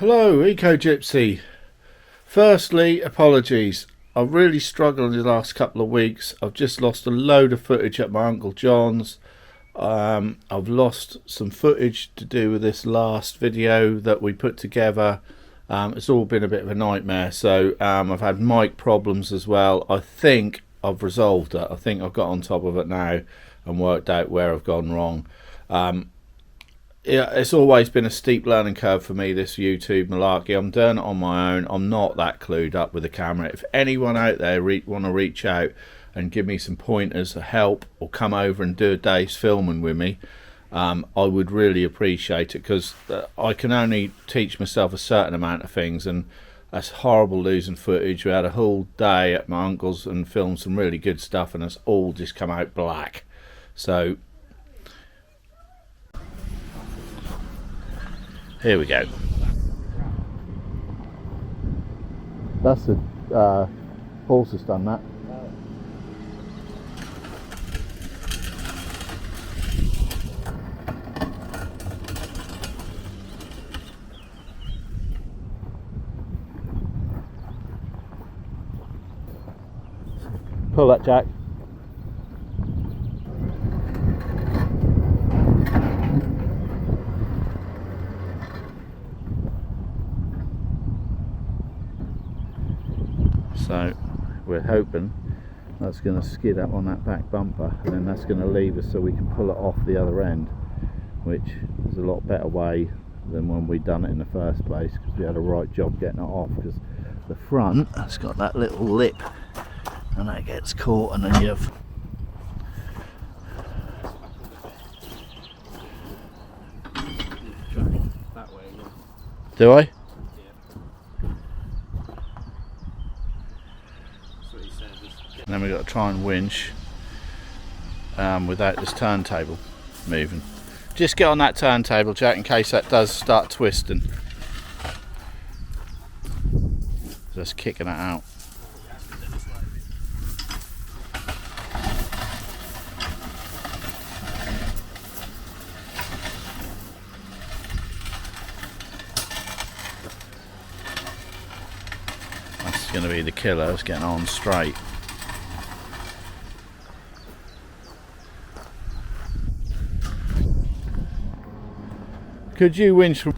Hello, Eco Gypsy. Firstly, apologies. I've really struggled in the last couple of weeks. I've just lost a load of footage at my Uncle John's. I've lost some footage to do with this last video that we put together. It's all been a bit of a nightmare. So I've had mic problems as well. I think I've resolved it. I think I've got on top of it now and worked out where I've gone wrong. Yeah, it's always been a steep learning curve for me, this YouTube malarkey. I'm doing it on my own. I'm not that clued up with the camera. If anyone out there want to reach out and give me some pointers or help, or come over and do a day's filming with me, I would really appreciate it, because I can only teach myself a certain amount of things, and that's horrible losing footage. We had a whole day at my uncle's and filmed some really good stuff, and it's all just come out black. So here we go. That's the horse has done that. Pull that, Jack. So we're hoping that's going to skid up on that back bumper, and then that's going to leave us so we can pull it off the other end, which is a lot better way than when we done it in the first place, because we had a right job getting it off. Because the front has got that little lip and that gets caught, and then you've that way, yeah. Do I? And then we've got to try and winch without this turntable moving. Just get on that turntable, Jack, in case that does start twisting. Just kicking it out. That's going to be the killer, it's getting on straight. Could you winch from...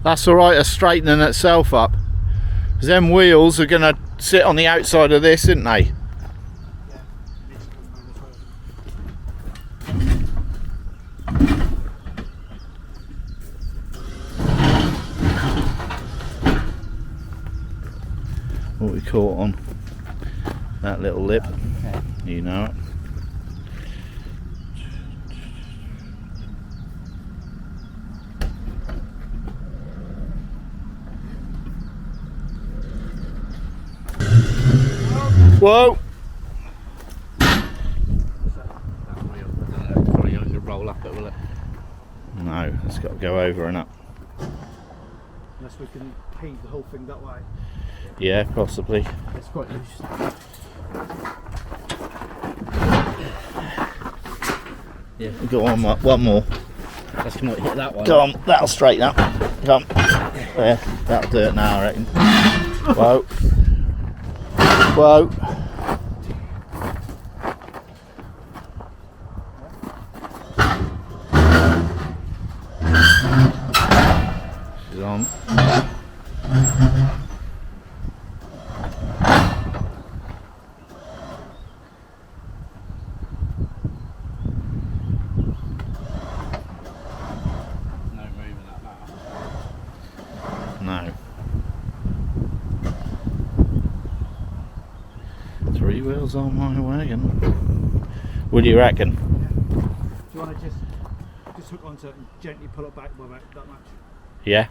That's alright, it's straightening itself up. Because them wheels are going to sit on the outside of this, aren't they? What we caught on that little lip, okay. You know it. Whoa! Probably going to roll up it, will it? No, it's got to go over and up. Unless we can heave the whole thing that way. Yeah, possibly. It's quite loose. Yeah. We've got one more. Let's come on, hit that one. Go on, that'll straighten up. Come. There, that'll do it now, I reckon. Whoa. Whoa. She's on. No. 3 wheels on my wagon. What do you reckon? Do you want to just hook onto it and gently pull it back by about that much? Yeah.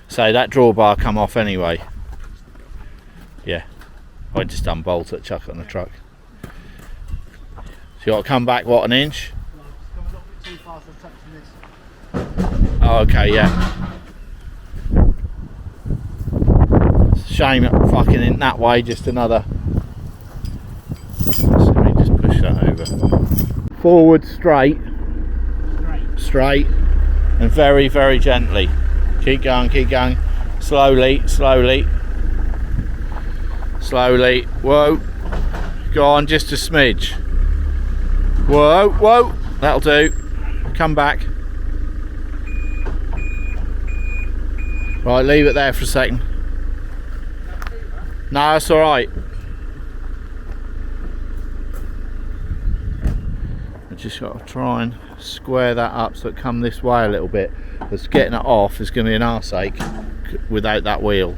So that drawbar come off anyway. Yeah. I just unbolt it, chuck it on the truck. So you got to come back, what, an inch? No, just come a little bit too fast and touching this. Oh, okay, yeah. Shame it fucking in that way, just another. So let me just push that over. Forward straight, and very, very gently. Keep going, slowly. Whoa, go on, just a smidge. Whoa, that'll do. Come back. Right, leave it there for a second. No, that's alright. I just got to try and square that up so it come this way a little bit. Because getting it off is going to be an arse ache without that wheel.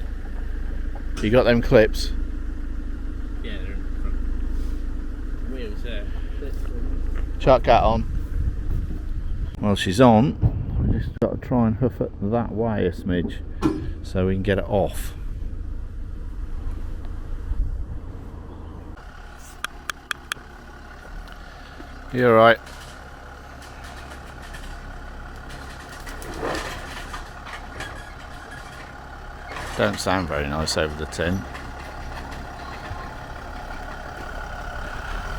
You got them clips? Yeah, they're in front. Wheels there. Chuck that on. Well, she's on. I just got to try and hoof it that way a smidge so we can get it off. You alright? Don't sound very nice over the tin.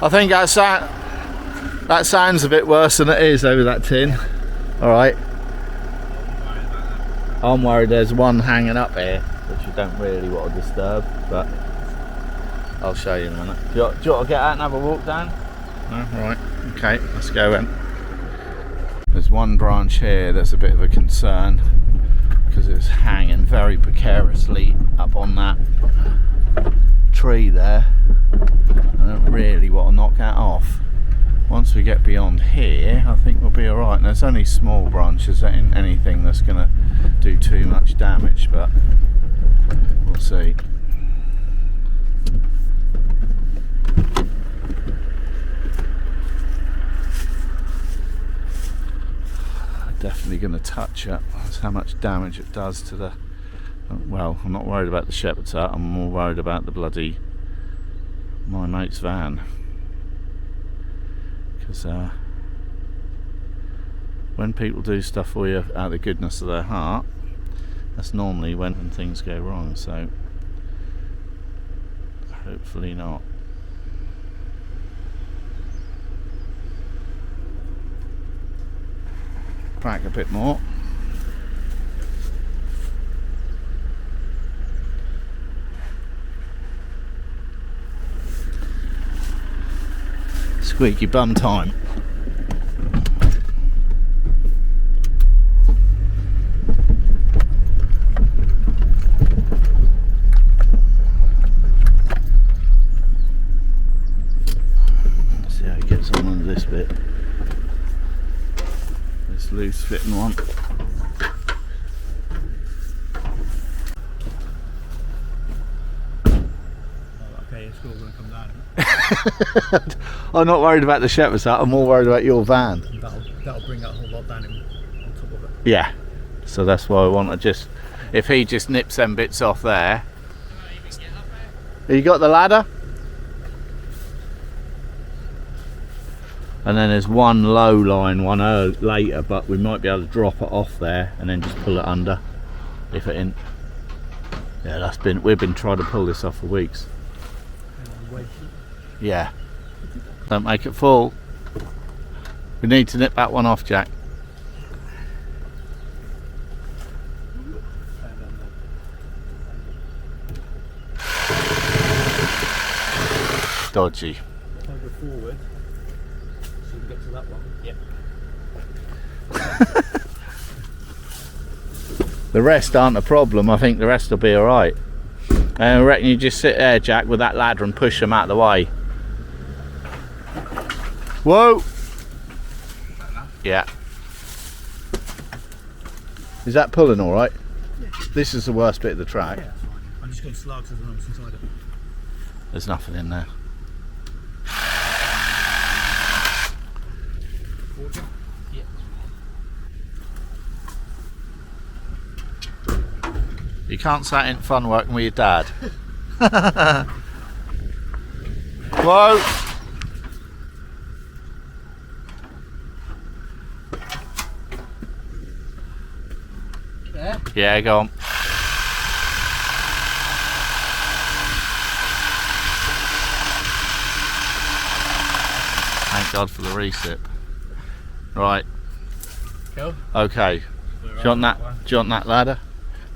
I think that sounds a bit worse than it is over that tin. Alright. I'm worried there's one hanging up here, which you don't really want to disturb, but I'll show you in a minute. Do you want to get out and have a walk down? No? Right. Okay, let's go then. There's one branch here that's a bit of a concern because it's hanging very precariously up on that tree there. I don't really want to knock that off. Once we get beyond here, I think we'll be alright. And there's only small branches, that ain't anything that's going to do too much damage, but we'll see. Definitely going to touch it. That's how much damage it does to the. Well, I'm not worried about the Shepard's hut. I'm more worried about the bloody my mate's van. Because when people do stuff for you out of the goodness of their heart, that's normally when things go wrong. So hopefully not. Back a bit more. Squeaky bum time. Let's see how it gets on under this bit. Loose fitting one. Okay, it's all going to come down. I'm not worried about the Shepard's hut, I'm more worried about your van. That'll bring that whole lot down on top of it. Yeah, so that's why I want to just, if he just nips them bits off there. You got the ladder? And then there's one low line one later, but we might be able to drop it off there and then just pull it under if it ain't. Yeah, we've been trying to pull this off for weeks. Yeah, don't make it fall. We need to nip that one off, Jack. Dodgy. I'll go forward. Get to that one. Yep. The rest aren't a problem. I think the rest will be alright. And I reckon you just sit there, Jack, with that ladder and push them out of the way. Whoa! Yeah. Is that pulling alright? Yeah. This is the worst bit of the track. Yeah, that's fine. I'm just going to slug so there's nothing inside it. There's nothing in there. Yeah. You can't say it ain't fun working with your dad. Whoa! Yeah, go on. Thank God for the recip. Right. Cool. Okay. Do you want that ladder?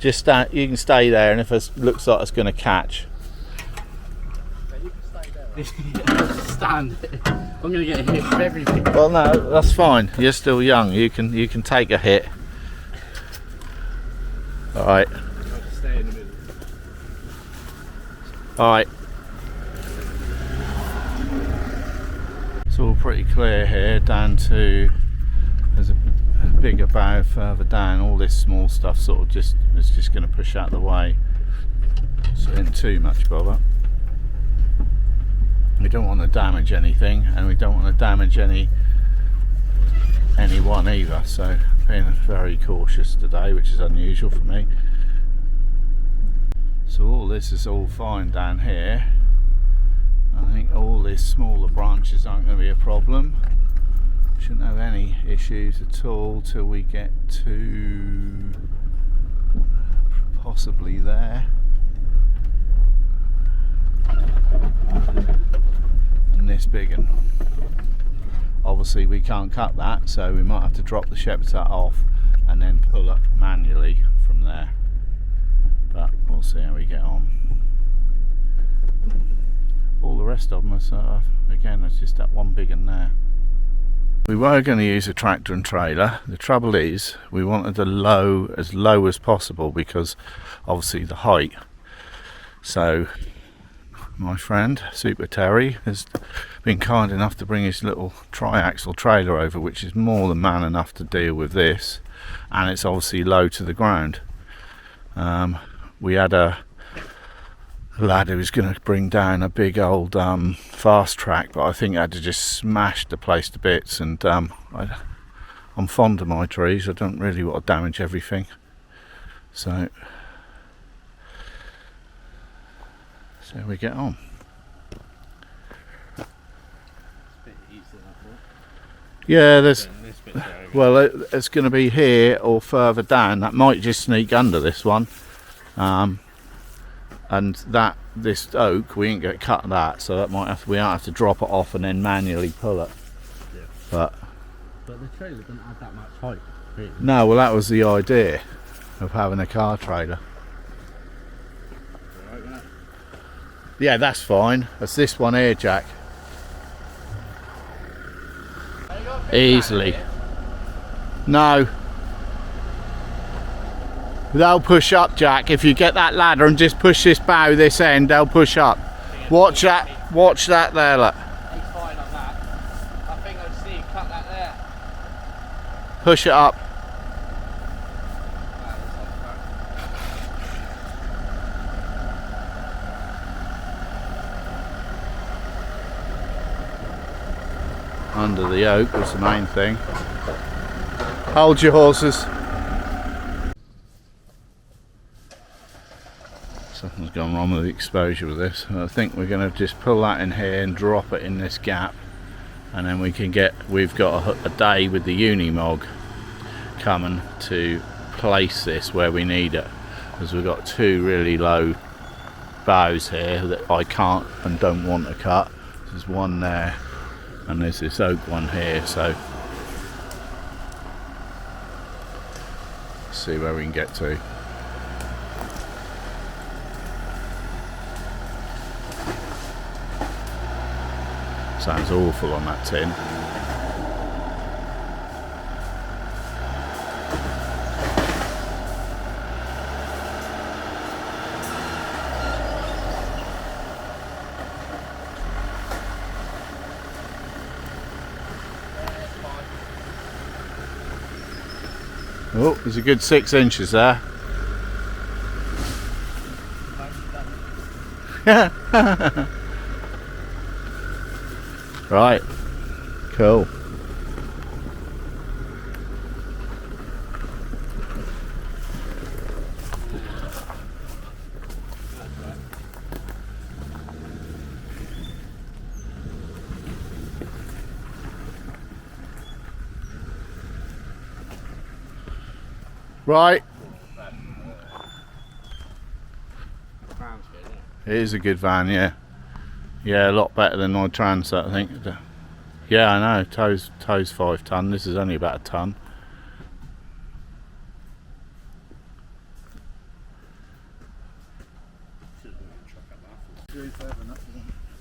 Just stand. You can stay there, and if it looks like it's going to catch. You can stay there. Stand. I'm going to get hit with everything. Well, no, that's fine. You're still young. You can take a hit. All right. I'll just stay in the middle. All right. It's all pretty clear here down to. There's a bigger bow further down. All this small stuff sort of is just going to push out the way. So it isn't too much bother. We don't want to damage anything, and we don't want to damage anyone either. So being very cautious today, which is unusual for me. So all this is all fine down here. I think all these smaller branches aren't going to be a problem. Shouldn't have any issues at all till we get to possibly there. And this big one. Obviously we can't cut that, so we might have to drop the Shepard off and then pull up manually from there. But we'll see how we get on. All the rest of them are sort of, again, it's just that one big one there. We were going to use a tractor and trailer. The trouble is we wanted as low as possible because obviously the height. So my friend Super Terry has been kind enough to bring his little triaxle trailer over, which is more than man enough to deal with this, and it's obviously low to the ground. We had a lad who was going to bring down a big old fast track, but I think I had to just smash the place to bits, and I'm fond of my trees. I don't really want to damage everything, so we get on. Yeah, there's well, it's going to be here or further down. That might just sneak under this one. And this oak, we ain't going to cut that, so that we might have to drop it off and then manually pull it. Yeah. But the trailer doesn't add that much height, really. No, well, that was the idea of having a car trailer. Right, right. Yeah, that's fine. That's this one here, Jack. Easily. No. They'll push up, Jack. If you get that ladder and just push this bow this end, they'll push up. Watch that there, look. He's fine on that. I think I see you cut that there. Push it up. Under the oak was the main thing. Hold your horses. Something's gone wrong with the exposure with this. I think we're going to just pull that in here and drop it in this gap, and then we've got a day with the Unimog coming to place this where we need it, because we've got two really low boughs here that I can't and don't want to cut. There's one there and there's this oak one here, so let's see where we can get to. Sounds awful on that tin. Oh, there's a good 6 inches there. Right, cool. Right, It is a good van, yeah. Yeah, a lot better than my Transit, I think. Yeah, I know. Tow's 5 tonne. This is only about a tonne.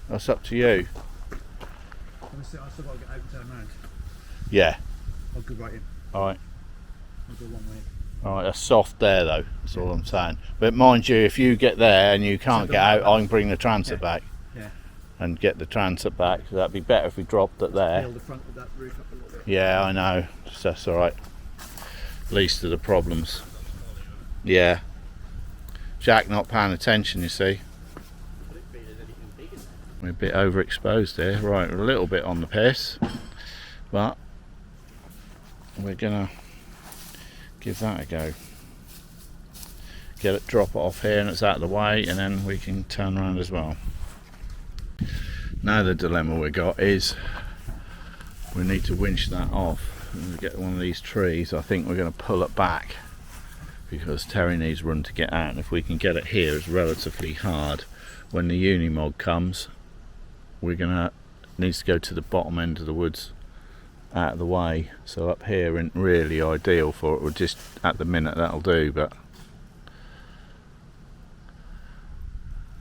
That's up to you. I've still got to get out and turn around. Yeah. I'll go right in. Alright. I'll go one way. Alright, that's soft there though, that's all I'm saying. But mind you, if you get there and you can't get out, I can bring the Transit back. Yeah. And get the Transit back. So that'd be better if we dropped it there. Build the front of that roof up a little bit. Yeah, I know. That's alright. Least of the problems. Yeah. Jack not paying attention, you see. We're a bit overexposed here. Right, we're a little bit on the piss. But we're gonna give that a go. Get it, drop it off here and it's out of the way, and then we can turn around as well. Now the dilemma we got is we need to winch that off. When we get one of these trees, I think we're going to pull it back because Terry needs room to get out, and if we can get it here, it's relatively hard. When the Unimog comes, we're gonna needs to go to the bottom end of the woods, out of the way. So up here isn't really ideal for it. We're just at the minute that'll do, but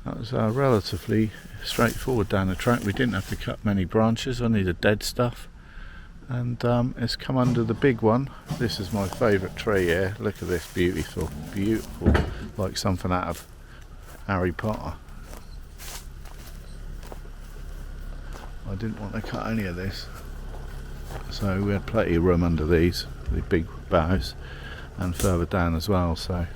that was relatively straightforward down the track. We didn't have to cut many branches, only the dead stuff, and it's come under the big one. This is my favourite tree here. Look at this, beautiful, beautiful, like something out of Harry Potter. I didn't want to cut any of this, so we had plenty of room under these, the big boughs, and further down as well. So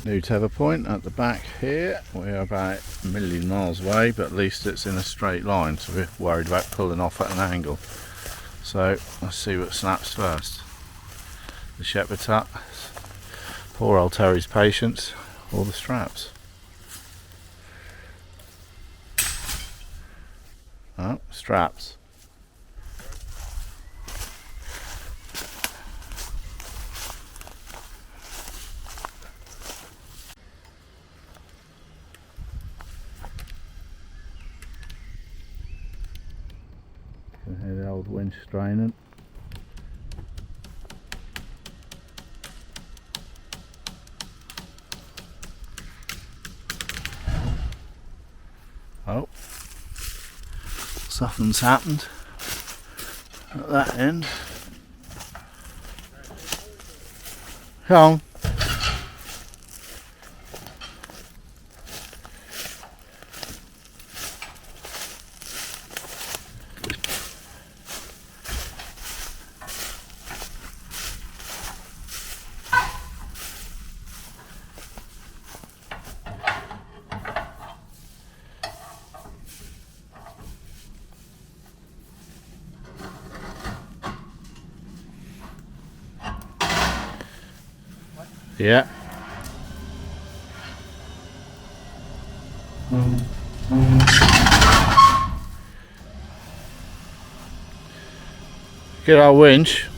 New Tether Point at the back here. We're about a million miles away, but at least it's in a straight line, so we're worried about pulling off at an angle. So let's see what snaps first. The Shepard hut, poor old Terry's patience, or the straps. Oh, straps. You can hear the old winch straining. Oh, something's happened at that end. Come on. Yeah. Get our winch.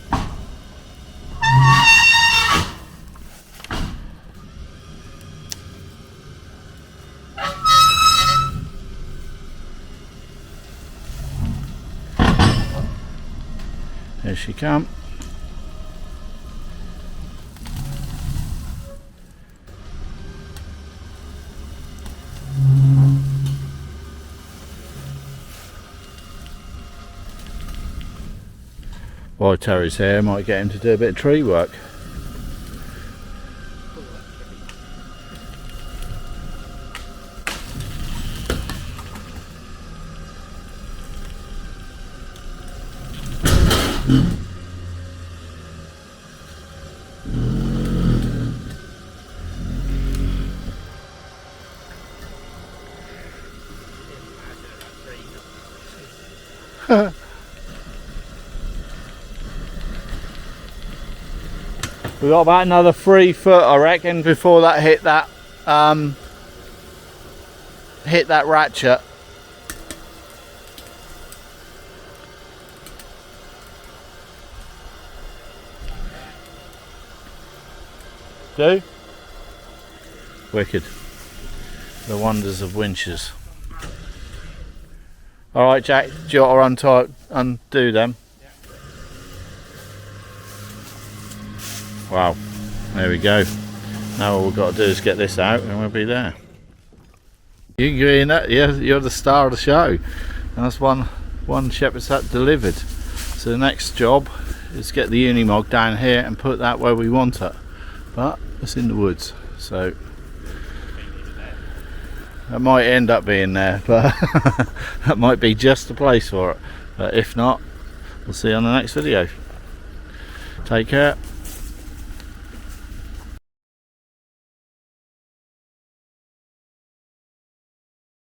Here she comes. While Terry's here, might get him to do a bit of tree work. We got about another 3 foot, I reckon, before that hit that ratchet. Do? Wicked. the wonders of winches. Alright Jack, do you want to undo them? Wow, there we go. Now all we've got to do is get this out and we'll be there. You can go in that, yeah, you're the star of the show. And that's one Shepard's hut delivered. So the next job is get the Unimog down here and put that where we want it. But it's in the woods, so that might end up being there, but that might be just the place for it. But if not, we'll see you on the next video. Take care.